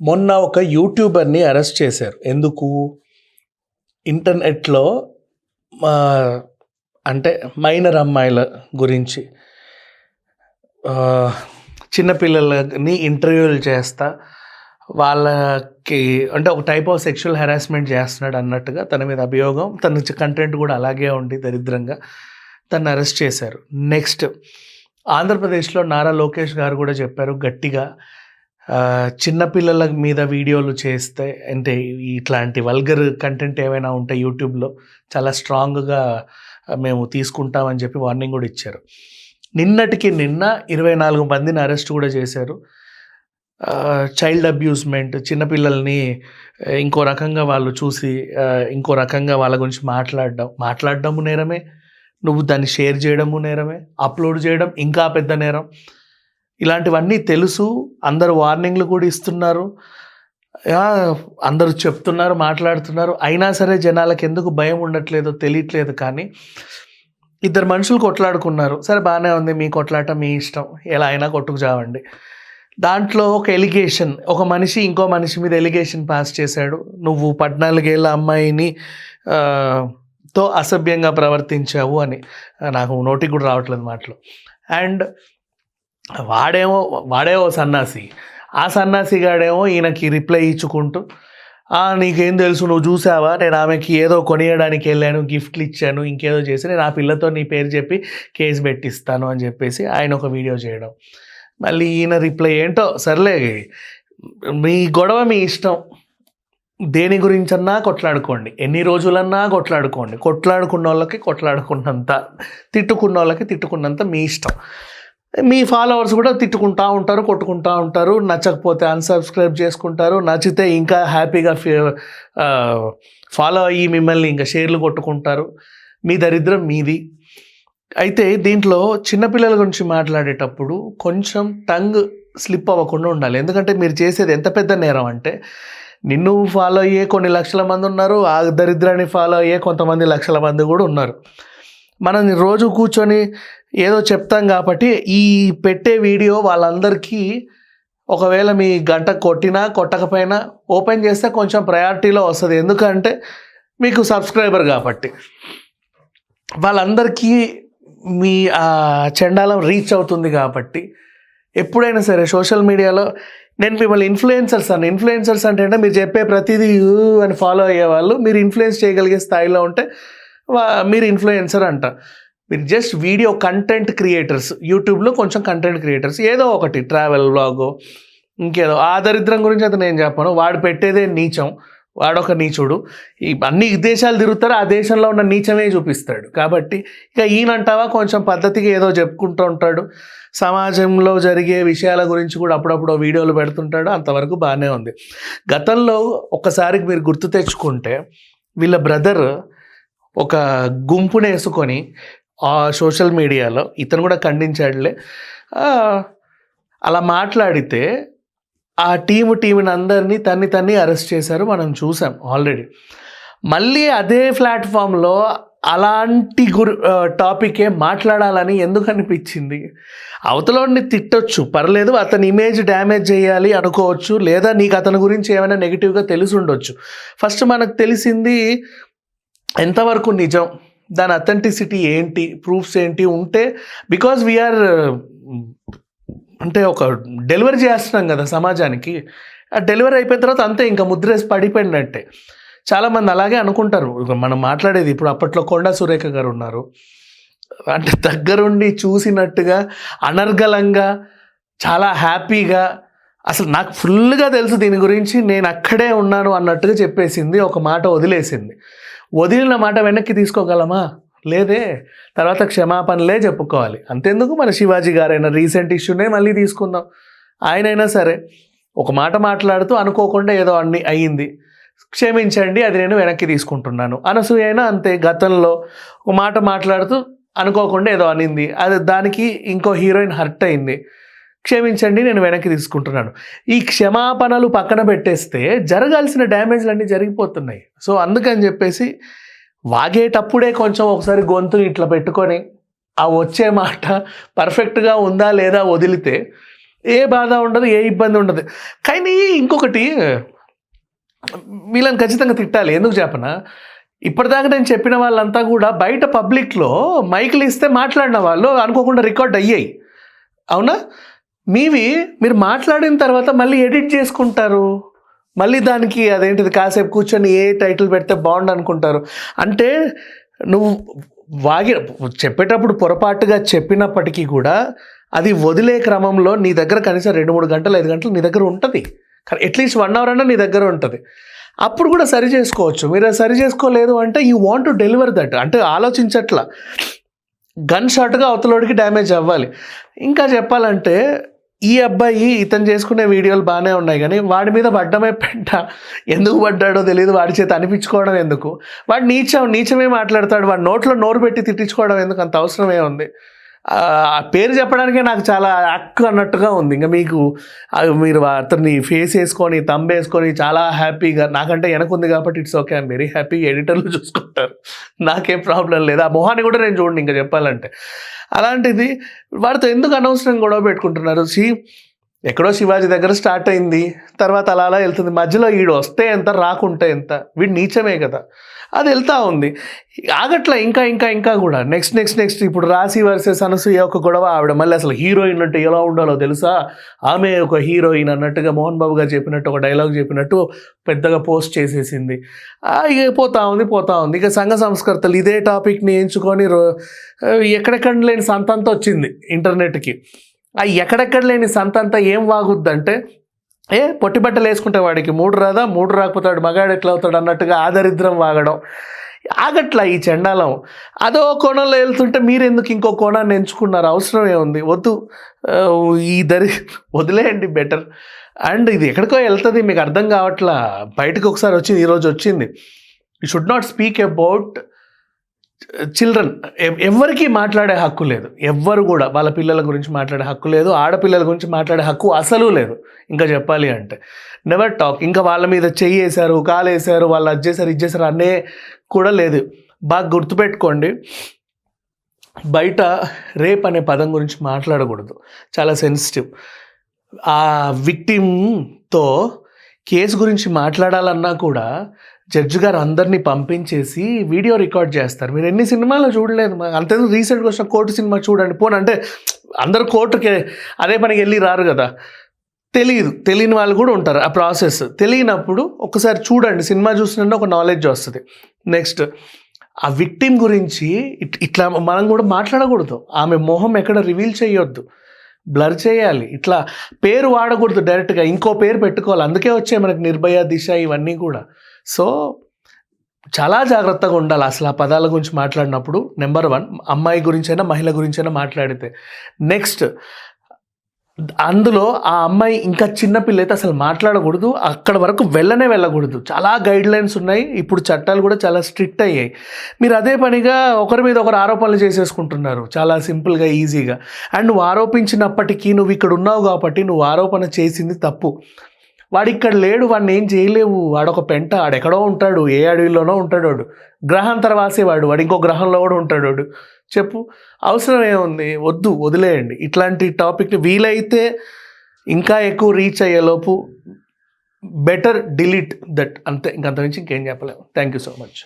మొన్న ఒక యూట్యూబర్‌ని అరెస్ట్ చేశారు. ఎందుకు? ఇంటర్నెట్‌లో ఆహ్, అంటే మైనర్ అమ్మాయిల గురించి ఆహ్, చిన్న పిల్లలని ఇంటర్వ్యూలు చేస్తా, వాళ్ళకి అంటే ఒక టైప్ ఆఫ్ సెక్షువల్ హెరాస్మెంట్ చేస్తున్నాడు అన్నట్టుగా తన మీద అభియోగం. తన కంటెంట్ కూడా అలాగే ఉండి దరిద్రంగా తనని అరెస్ట్ చేశారు. నెక్స్ట్ ఆంధ్రప్రదేశ్‌లో నారా లోకేష్ గారు కూడా చెప్పారు గట్టిగా, చిన్న పిల్లల మీద వీడియోలు చేస్తే అంటే ఇట్లాంటి వల్గర్ కంటెంట్ ఏమైనా ఉంటే యూట్యూబ్‌లో చాలా స్ట్రాంగ్‌గా మేము తీసుకుంటామని చెప్పి వార్నింగ్ కూడా ఇచ్చారు. నిన్నటికి నిన్న 24 మందిని అరెస్ట్ కూడా చేశారు. చైల్డ్ అబ్యూస్మెంట్, చిన్నపిల్లల్ని ఇంకో రకంగా వాళ్ళు చూసి ఇంకో రకంగా వాళ్ళ గురించి మాట్లాడడము నేరమే, నువ్వు దాన్ని షేర్ చేయడము నేరమే, అప్లోడ్ చేయడం ఇంకా పెద్ద నేరం. ఇలాంటివన్నీ తెలుసు, అందరూ వార్నింగ్లు కూడా ఇస్తున్నారు, అందరూ చెప్తున్నారు, మాట్లాడుతున్నారు. అయినా సరే జనాలకు ఎందుకు భయం ఉండట్లేదో తెలియట్లేదు. కానీ ఇద్దరు మనుషులు కొట్లాడుకున్నారు, సరే బాగానే ఉంది, మీ కొట్లాట మీ ఇష్టం, ఎలా అయినా కొట్టుకు చావండి. దాంట్లో ఒక ఎలిగేషన్, ఒక మనిషి ఇంకో మనిషి మీద ఎలిగేషన్ పాస్ చేశాడు, నువ్వు 14 ఏళ్ళ అమ్మాయిని తో అసభ్యంగా ప్రవర్తించావు అని. నాకు నోటికి కూడా రావట్లేదు మాటలు. అండ్ వాడేమో సన్నాసి, ఆ సన్నాసి గాడేమో ఈయనకి రిప్లై ఇచ్చుకుంటూ, నీకేం తెలుసు, నువ్వు చూసావా, నేను ఆమెకి ఏదో కొనియడానికి వెళ్ళాను, గిఫ్ట్లు ఇచ్చాను, ఇంకేదో చేసి నేను ఆ పిల్లతో నీ పేరు చెప్పి కేసు పెట్టిస్తాను అని చెప్పేసి ఆయన ఒక వీడియో చేయడం. మళ్ళీ ఈయన రిప్లై ఏంటో, సర్లే మీ గొడవ మీ ఇష్టం, దేని గురించన్నా కొట్లాడుకోండి, ఎన్ని రోజులన్నా కొట్లాడుకోండి, కొట్లాడుకున్న వాళ్ళకి కొట్లాడుకున్నంత, తిట్టుకున్న వాళ్ళకి తిట్టుకున్నంత మీ ఇష్టం. మీ ఫాలోవర్స్ కూడా తిట్టుకుంటూ ఉంటారు, కొట్టుకుంటూ ఉంటారు, నచ్చకపోతే అన్సబ్స్క్రైబ్ చేసుకుంటారు, నచ్చితే ఇంకా హ్యాపీగా ఫాలో అయ్యి మిమ్మల్ని ఇంకా షేర్లు కొట్టుకుంటారు. మీ దరిద్రం మీది. అయితే దీంట్లో చిన్నపిల్లల గురించి మాట్లాడేటప్పుడు కొంచెం టంగ్ స్లిప్ అవ్వకుండా ఉండాలి. ఎందుకంటే మీరు చేసేది ఎంత పెద్ద నేరం అంటే, నిన్ను ఫాలో అయ్యే కొన్ని లక్షల మంది ఉన్నారు, ఆ దరిద్రాన్ని ఫాలో అయ్యే కొంతమంది లక్షల మంది కూడా ఉన్నారు. మనం రోజు కూర్చొని ఏదో చెప్తాం కాబట్టి ఈ పెట్టే వీడియో వాళ్ళందరికీ ఒకవేళ మీ గంట కొట్టినా కొట్టకపోయినా ఓపెన్ చేస్తే కొంచెం ప్రయారిటీలో వస్తుంది. ఎందుకంటే మీకు సబ్స్క్రైబర్ కాబట్టి వాళ్ళందరికీ మీ చండాలం రీచ్ అవుతుంది. కాబట్టి ఎప్పుడైనా సరే సోషల్ మీడియాలో నేను మిమ్మల్ని ఇన్ఫ్లుయెన్సర్స్ అంటే మీరు చెప్పే ప్రతిదీ అని ఫాలో అయ్యేవాళ్ళు, మీరు ఇన్ఫ్లుయెన్స్ చేయగలిగే స్థాయిలో ఉంటే మీరు ఇన్ఫ్లుయెన్సర్ అంట. మీరు జస్ట్ వీడియో కంటెంట్ క్రియేటర్స్, యూట్యూబ్లో కొంచెం కంటెంట్ క్రియేటర్స్, ఏదో ఒకటి ట్రావెల్ వ్లాగో ఇంకేదో. ఆ దరిద్రం గురించి అయితే నేను చెప్పను, వాడు పెట్టేదే నీచం, వాడొక నీచుడు. ఈ అన్ని దేశాలు తిరుగుతారు, ఆ దేశంలో ఉన్న నీచమే చూపిస్తాడు. కాబట్టి ఇక ఈయనంటావా కొంచెం పద్ధతిగా ఏదో చెప్పుకుంటూ ఉంటాడు, సమాజంలో జరిగే విషయాల గురించి కూడా అప్పుడప్పుడు వీడియోలు పెడుతుంటాడు, అంతవరకు బాగానే ఉంది. గతంలో ఒక్కసారి మీరు గుర్తు తెచ్చుకుంటే వీళ్ళ బ్రదర్ ఒక గుంపుని వేసుకొని ఆ సోషల్ మీడియాలో, ఇతను కూడా ఖండించాడులే, అలా మాట్లాడితే ఆ టీముని అందరినీ తన్ని అరెస్ట్ చేశారు, మనం చూసాం ఆల్రెడీ. మళ్ళీ అదే ప్లాట్ఫామ్లో అలాంటి టాపికే మాట్లాడాలని ఎందుకు అనిపించింది? అవతలని తిట్టొచ్చు, పర్లేదు, అతని ఇమేజ్ డ్యామేజ్ చేయాలి అనుకోవచ్చు, లేదా నీకు అతని గురించి ఏమైనా నెగిటివ్గా తెలిసి ఉండొచ్చు. ఫస్ట్ మనకు తెలిసింది ఎంతవరకు నిజం, దాని అథెంటిసిటీ ఏంటి, ప్రూఫ్స్ ఏంటి ఉంటే, బికాజ్ వీఆర్ అంటే ఒక డెలివరీ చేస్తున్నాం కదా సమాజానికి, ఆ డెలివరీ అయిపోయిన తర్వాత అంతే, ఇంకా ముద్రేసి పడిపోయినట్టే. చాలామంది అలాగే అనుకుంటారు. మనం మాట్లాడేది ఇప్పుడు, అప్పట్లో కొండా సురేఖ గారు ఉన్నారు, అంటే దగ్గరుండి చూసినట్టుగా అనర్గళంగా చాలా హ్యాపీగా, అసలు నాకు ఫుల్గా తెలుసు దీని గురించి, నేను అక్కడే ఉన్నాను అన్నట్టుగా చెప్పేసింది, ఒక మాట వదిలేసింది. వదిలిన మాట వెనక్కి తీసుకోగలమా? లేదే. తర్వాత క్షమాపణలే చెప్పుకోవాలి. అంతెందుకు, మన శివాజీ గారైనా రీసెంట్ ఇష్యూనే మళ్ళీ తీసుకుందాం, ఆయనైనా సరే ఒక మాట మాట్లాడుతూ అనుకోకుండా ఏదో అయ్యింది, క్షమించండి, అది నేను వెనక్కి తీసుకుంటున్నాను. అనసూయ అయినా అంతే, గతంలో ఒక మాట మాట్లాడుతూ అనుకోకుండా ఏదో అనింది, అది దానికి ఇంకో హీరోయిన్ హర్ట్ అయింది, క్షమించండి, నేను వెనక్కి తీసుకుంటున్నాను. ఈ క్షమాపణలు పక్కన పెట్టేస్తే జరగాల్సిన డ్యామేజ్లన్నీ జరిగిపోతున్నాయి. సో అందుకని చెప్పేసి వాగేటప్పుడే కొంచెం ఒకసారి గొంతుని ఇట్లా పెట్టుకొని ఆ వచ్చే మాట పర్ఫెక్ట్గా ఉందా లేదా వదిలితే ఏ బాధ ఉండదు, ఏ ఇబ్బంది ఉండదు. కానీ ఇంకొకటి వీళ్ళని ఖచ్చితంగా తిట్టాలి. ఎందుకు చెప్పనా, ఇప్పటిదాకా నేను చెప్పిన వాళ్ళంతా కూడా బయట పబ్లిక్లో మైకులు ఇస్తే మాట్లాడిన వాళ్ళు అనుకోకుండా రికార్డ్ అయ్యాయి. అవునా? మీరు మాట్లాడిన తర్వాత మళ్ళీ ఎడిట్ చేసుకుంటారు, మళ్ళీ దానికి అదేంటిది కాసేపు కూర్చొని ఏ టైటిల్ పెడితే బాగుండు అనుకుంటారు. అంటే నువ్వు చెప్పేటప్పుడు పొరపాటుగా చెప్పినప్పటికీ కూడా అది వదిలే క్రమంలో నీ దగ్గర కనీసం 2-3 గంటలు 5 గంటలు నీ దగ్గర ఉంటుంది. అట్లీస్ట్ 1 అవర్ అన్నా నీ దగ్గర ఉంటుంది. అప్పుడు కూడా సరి చేసుకోవచ్చు. మీరు సరి చేసుకోలేదు అంటే you want to deliver that, అంటే ఆలోచించట్లా, గన్ షాట్గా అవతలోడికి డ్యామేజ్ అవ్వాలి. ఇంకా చెప్పాలంటే ఈ అబ్బాయి ఇతను చేసుకునే వీడియోలు బాగానే ఉన్నాయి, కానీ వాడి మీద పడ్డమే పెట్ట. ఎందుకు పడ్డాడో తెలియదు, వాడి చేత అనిపించుకోవడం ఎందుకు, వాడు నీచమే మాట్లాడతాడు, వాడి నోట్లో నోరు పెట్టి తిట్టించుకోవడం ఎందుకు, అంత అవసరమే ఉంది. ఆ పేరు చెప్పడానికే నాకు చాలా హక్కు అన్నట్టుగా ఉంది. ఇంకా మీరు అతన్ని ఫేస్ వేసుకొని వేసుకొని చాలా హ్యాపీగా, నాకంటే వెనకుంది కాబట్టి it's okay, I am very happy, ఎడిటర్లు చూసుకుంటారు, నాకేం ప్రాబ్లం లేదు. ఆ మొహాన్ని కూడా నేను చూడండి ఇంకా చెప్పాలంటే. అలాంటిది వాడితో ఎందుకు అనవసరం గొడవ పెట్టుకుంటున్నారు? ఎక్కడో శివాజీ దగ్గర స్టార్ట్ అయింది, తర్వాత అలా వెళ్తుంది. మధ్యలో వీడు వస్తే ఎంత, రాకుంటే ఎంత, వీడు నీచమే కదా, అది వెళ్తూ ఉంది. ఆగట్లా ఇంకా కూడా నెక్స్ట్ ఇప్పుడు రాశి వర్సెస్ అనసూయ ఒక గొడవ. ఆవిడ మళ్ళీ అసలు హీరోయిన్ అంటే ఎలా ఉండాలో తెలుసా, ఆమె ఒక హీరోయిన్ అన్నట్టుగా మోహన్ బాబు గారు చెప్పినట్టు ఒక డైలాగ్ చెప్పినట్టు పెద్దగా పోస్ట్ చేసేసింది. ఇక పోతా ఉంది. ఇక సంఘ సంస్కర్తలు ఇదే టాపిక్ని ఎంచుకొని ఎక్కడెక్కడ లేని సంతంతా వచ్చింది ఇంటర్నెట్కి. ఎక్కడెక్కడ లేని సంతంతా ఏం వాగుద్దంటే, పొట్టి బట్టలు వేసుకుంటే వాడికి 3 రాదా, 3 రాకపోతే వాడు మగాడు ఎట్లా అవుతాడు అన్నట్టుగా ఆదరిద్రం వాగడం. ఆగట్లా ఈ చండాలం. అదో కోణంలో వెళ్తుంటే మీరు ఎందుకు ఇంకో కోణాన్ని ఎంచుకున్నారు? అవసరం ఏముంది? వద్దు, వదిలేయండి బెటర్. అండ్ ఇది ఎక్కడికో వెళ్తుంది, మీకు అర్థం కావట్లా. బయటకు ఒకసారి వచ్చింది, ఈరోజు వచ్చింది, you should not speak about children. ఎవరికి మాట్లాడే హక్కు లేదు, ఎవ్వరు కూడా వాళ్ళ పిల్లల గురించి మాట్లాడే హక్కు లేదు, ఆడపిల్లల గురించి మాట్లాడే హక్కు అసలు లేదు. ఇంకా చెప్పాలి అంటే నెవర్ టాక్. ఇంకా వాళ్ళ మీద చెయ్యేశారు, కాలేశారు, వాళ్ళు అది చేశారు, ఇది చేశారు అనే కూడా లేదు. బాగా గుర్తుపెట్టుకోండి, బయట రేప్ అనే పదం గురించి మాట్లాడకూడదు, చాలా సెన్సిటివ్. ఆ విక్టిమ్తో కేసు గురించి మాట్లాడాలన్నా కూడా జడ్జి గారు అందరినీ పంపించేసి వీడియో రికార్డ్ చేస్తారు. మీరు ఎన్ని సినిమాలో చూడలేదు, అంతేందుకు రీసెంట్గా వచ్చిన కోర్టు సినిమా చూడండి. అంటే అందరు కోర్టుకి అదే పనికి వెళ్ళి రారు కదా, తెలియని వాళ్ళు కూడా ఉంటారు. ఆ ప్రాసెస్ తెలియనప్పుడు ఒకసారి చూడండి, సినిమా చూసినట్టు ఒక నాలెడ్జ్ వస్తుంది. నెక్స్ట్ ఆ విక్టిమ్ గురించి ఇట్లా మనం కూడా మాట్లాడకూడదు, ఆమె మొహం ఎక్కడ రివీల్ చేయొద్దు, బ్లర్ చేయాలి, ఇట్లా పేరు వాడకూడదు, డైరెక్ట్గా ఇంకో పేరు పెట్టుకోవాలి. అందుకే వచ్చాయి మనకి నిర్భయ, దిశ ఇవన్నీ కూడా. సో చాలా జాగ్రత్తగా ఉండాలి అసలు ఆ పదాల గురించి మాట్లాడినప్పుడు. నెంబర్ 1, అమ్మాయి గురించైనా మహిళ గురించైనా మాట్లాడితే. నెక్స్ట్ అందులో ఆ అమ్మాయి ఇంకా చిన్నపిల్ల అయితే అసలు మాట్లాడకూడదు, అక్కడ వరకు వెళ్ళకూడదు. చాలా గైడ్ లైన్స్ ఉన్నాయి, ఇప్పుడు చట్టాలు కూడా చాలా స్ట్రిక్ట్ అయ్యాయి. మీరు అదే పనిగా ఒకరి మీద ఒకరు ఆరోపణలు చేసేసుకుంటున్నారు చాలా సింపుల్గా, ఈజీగా. అండ్ నువ్వు ఆరోపించినప్పటికీ నువ్వు ఇక్కడ ఉన్నావు కాబట్టి నువ్వు ఆరోపణ చేసింది తప్పు. వాడు ఇక్కడ లేడు, వాడిని ఏం చేయలేవు, వాడొక పెంట, ఆడెక్కడో ఉంటాడు, ఏ అడవిలోనో ఉంటాడు, వాడు గ్రహాంతరవాసేవాడు, వాడు ఇంకో గ్రహంలో కూడా ఉంటాడు వాడు. చెప్పు, అవసరం ఏముంది? వద్దు, వదిలేయండి. ఇట్లాంటి టాపిక్ని వీలైతే ఇంకా ఎక్కువ రీచ్ అయ్యేలోపు బెటర్ డిలీట్ దట్, అంతే. ఇంకంతమించి ఇంకేం చెప్పలేము. Thank you so much.